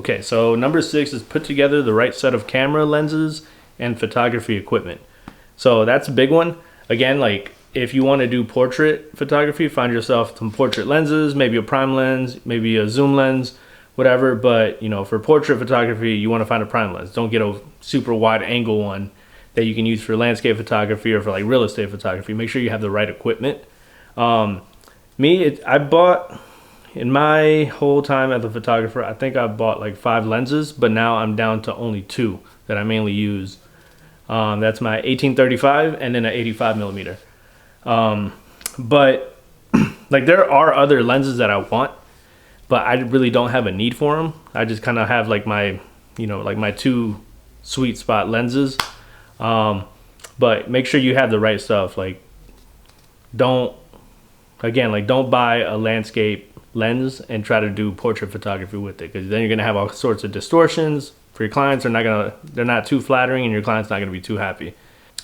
Okay, so number 6 is put together the right set of camera lenses and photography equipment. So that's a big one. Again, like if you want to do portrait photography, find yourself some portrait lenses, maybe a prime lens, maybe a zoom lens, whatever. But you know, for portrait photography, you want to find a prime lens. Don't get a super wide angle one that you can use for landscape photography or for like real estate photography. Make sure you have the right equipment. I bought, in my whole time as a photographer, I think I bought like 5 lenses, but now I'm down to only 2 that I mainly use. That's my 1835 and then an 85 millimeter. But like there are other lenses that I want, but I really don't have a need for them. I just kind of have like my, like my 2 sweet spot lenses. But make sure you have the right stuff. Like don't buy a landscape lens and try to do portrait photography with it, because then you're gonna have all sorts of distortions for your clients. They're not too flattering, and your client's not gonna be too happy.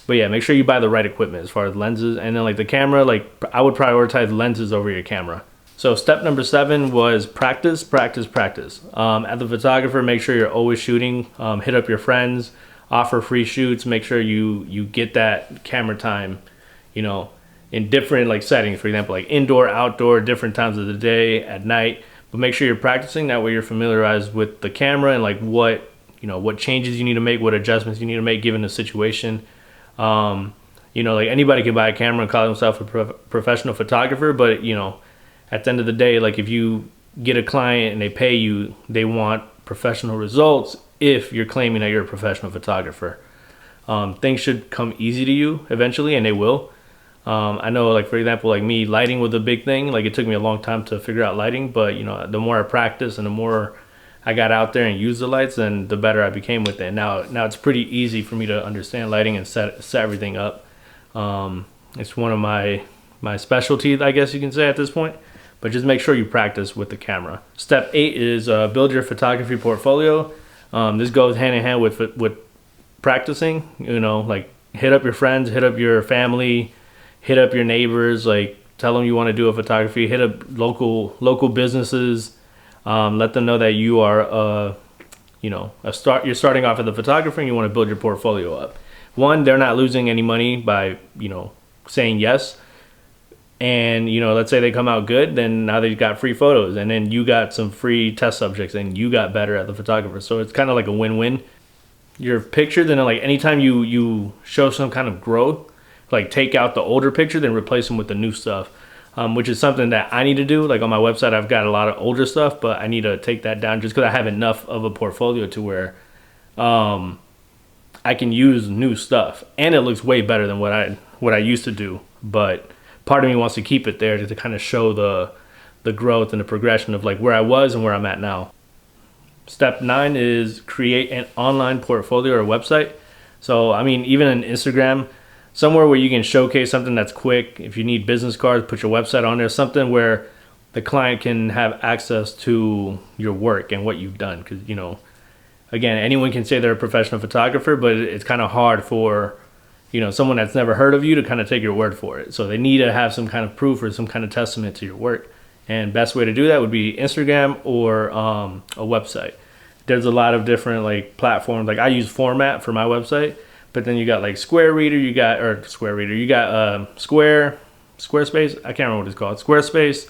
But yeah, make sure you buy the right equipment as far as lenses, and then like the camera, like I would prioritize lenses over your camera. So step number 7 was practice. As a photographer, make sure you're always shooting. Hit up your friends, offer free shoots. Make sure you get that camera time, in different like settings. For example, like indoor, outdoor, different times of the day, at night. But make sure you're practicing. That way you're familiarized with the camera and like what changes you need to make, what adjustments you need to make given the situation. Like anybody can buy a camera and call themselves a professional photographer, but at the end of the day, like if you get a client and they pay you, they want professional results. If you're claiming that you're a professional photographer, things should come easy to you eventually, and they will. I know, like for example, like me, lighting was a big thing. Like it took me a long time to figure out lighting, but the more I practice and the more I got out there and used the lights, then the better I became with it. Now it's pretty easy for me to understand lighting and set everything up. It's one of my specialties, I guess you can say at this point. But just make sure you practice with the camera. Step 8 is build your photography portfolio. This goes hand in hand with practicing. Like hit up your friends, hit up your family, hit up your neighbors. Like tell them you want to do a photography. Hit up local businesses. Let them know that you are you're starting off as a photographer and you want to build your portfolio up. One, they're not losing any money by saying yes. And let's say they come out good, then now they've got free photos, and then you got some free test subjects, and you got better at the photographer. So it's kind of like a win-win. Your picture, then like anytime you show some kind of growth, like take out the older picture, then replace them with the new stuff, which is something that I need to do. Like on my website, I've got a lot of older stuff, but I need to take that down just because I have enough of a portfolio to where I can use new stuff, and it looks way better than what I used to do. But part of me wants to keep it there to kind of show the growth and the progression of like where I was and where I'm at now. Step 9 is create an online portfolio or website. So I mean, even on Instagram, somewhere where you can showcase something that's quick. If you need business cards, put your website on there. Something where the client can have access to your work and what you've done. Because again, anyone can say they're a professional photographer, but it's kind of hard for someone that's never heard of you to kind of take your word for it. So they need to have some kind of proof or some kind of testament to your work. And best way to do that would be Instagram or a website. There's a lot of different like platforms. Like I use Format for my website, but then you got like Squarespace. I can't remember what it's called. Squarespace,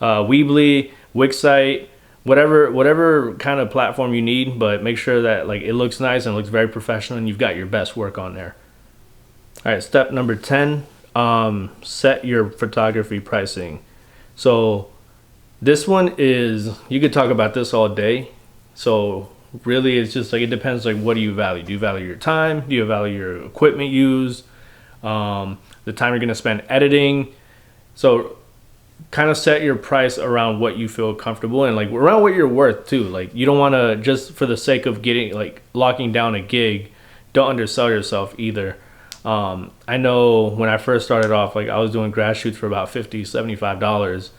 Weebly, Wixsite, whatever kind of platform you need. But make sure that like it looks nice and looks very professional, and you've got your best work on there. All right, step number 10, set your photography pricing. So this one is, you could talk about this all day. So really it's just like, it depends, like what do you value? Do you value your time? Do you value your equipment used? The time you're gonna spend editing? So kind of set your price around what you feel comfortable and like around what you're worth too. Like you don't wanna, just for the sake of getting like locking down a gig, don't undersell yourself either. I know when I first started off, like I was doing grad shoots for about $50, $75,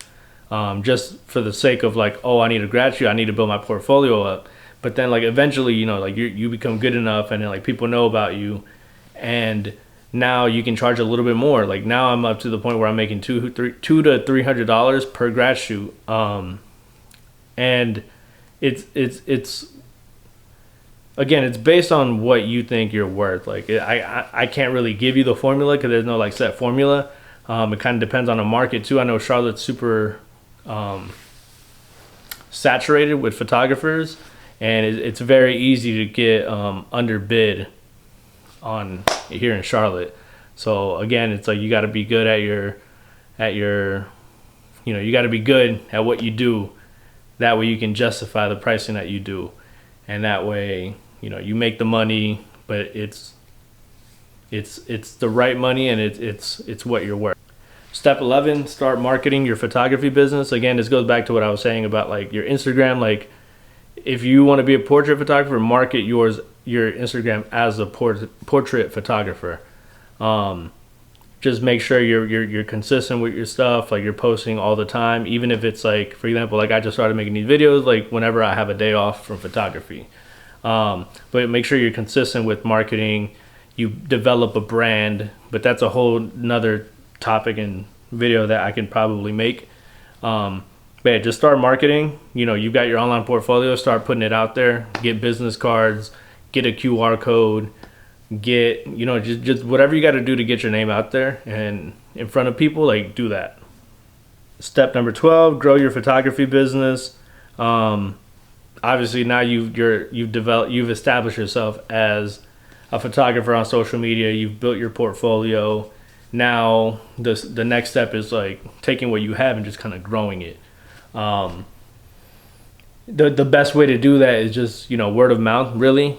just for the sake of like, oh, I need a grad shoot, I need to build my portfolio up. But then like eventually, like you become good enough, and then like people know about you, and now you can charge a little bit more. Like now I'm up to the point where I'm making $200 to $300 per grad shoot. And it's again, it's based on what you think you're worth. Like I can't really give you the formula because there's no like set formula. It kind of depends on the market too. I know Charlotte's super saturated with photographers, and it's very easy to get underbid on here in Charlotte. So again, it's like you got to be good at your you got to be good at what you do. That way you can justify the pricing that you do, and that way you make the money, but it's the right money, and it's what you're worth. Step 11, start marketing your photography business. Again, this goes back to what I was saying about like your Instagram. Like if you want to be a portrait photographer, market your Instagram as a portrait photographer. Just make sure you're consistent with your stuff, like you're posting all the time, even if it's like, for example, like I just started making these videos like whenever I have a day off from photography. But make sure you're consistent with marketing. You develop a brand, but that's a whole nother topic and video that I can probably make. But yeah, just start marketing. You've got your online portfolio, start putting it out there, get business cards, get a QR code, get just whatever you got to do to get your name out there and in front of people. Like, do that. Step number 12, grow your photography business. Obviously now you've established yourself as a photographer on social media. You've built your portfolio. Now the next step is like taking what you have and just kind of growing it. The best way to do that is just word of mouth, really.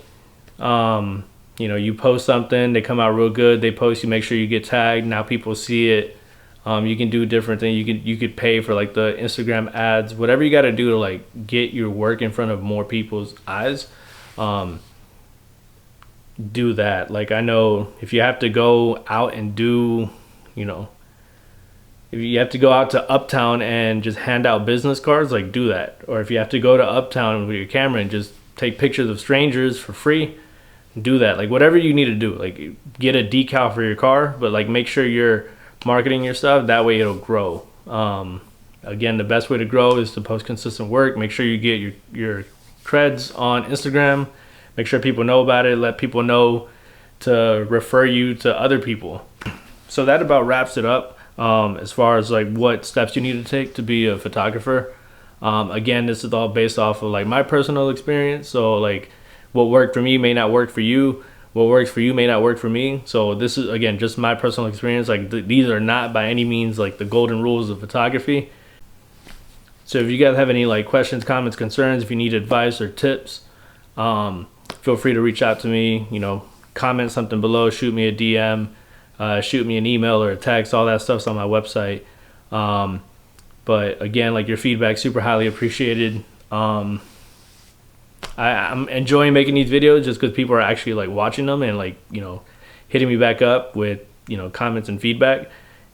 You post something, they come out real good, they post, you make sure you get tagged, now people see it. You can do different things. You could pay for like the Instagram ads, whatever you got to do to like get your work in front of more people's eyes. Do that. Like, I know if you have to go out and do, if you have to go out to Uptown and just hand out business cards, like, do that. Or if you have to go to Uptown with your camera and just take pictures of strangers for free, do that. Like, whatever you need to do, like get a decal for your car, but like make sure you're marketing your stuff. That way it'll grow. Again, the best way to grow is to post consistent work. Make sure you get your creds on Instagram. Make sure people know about it. Let people know to refer you to other people. So that about wraps it up as far as like what steps you need to take to be a photographer. Again, this is all based off of like my personal experience. So like what worked for me may not work for you. What works for you may not work for me. So this is, again, just my personal experience. Like these are not by any means like the golden rules of photography. So if you guys have any like questions, comments, concerns, if you need advice or tips, feel free to reach out to me. Comment something below, shoot me a DM, shoot me an email or a text. All that stuff's on my website. But again, like your feedback, super highly appreciated. I'm enjoying making these videos just because people are actually like watching them and like hitting me back up with comments and feedback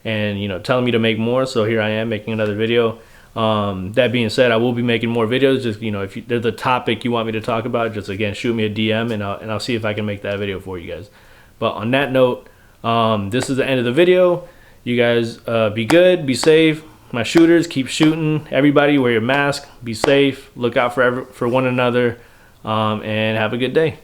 and telling me to make more. So here I am making another video. That being said, I will be making more videos. Just if there's a topic you want me to talk about, just again shoot me a DM and I'll see if I can make that video for you guys. But on that note, this is the end of the video. You guys be good, be safe. My shooters, keep shooting. Everybody wear your mask, be safe, look out for one another, and have a good day.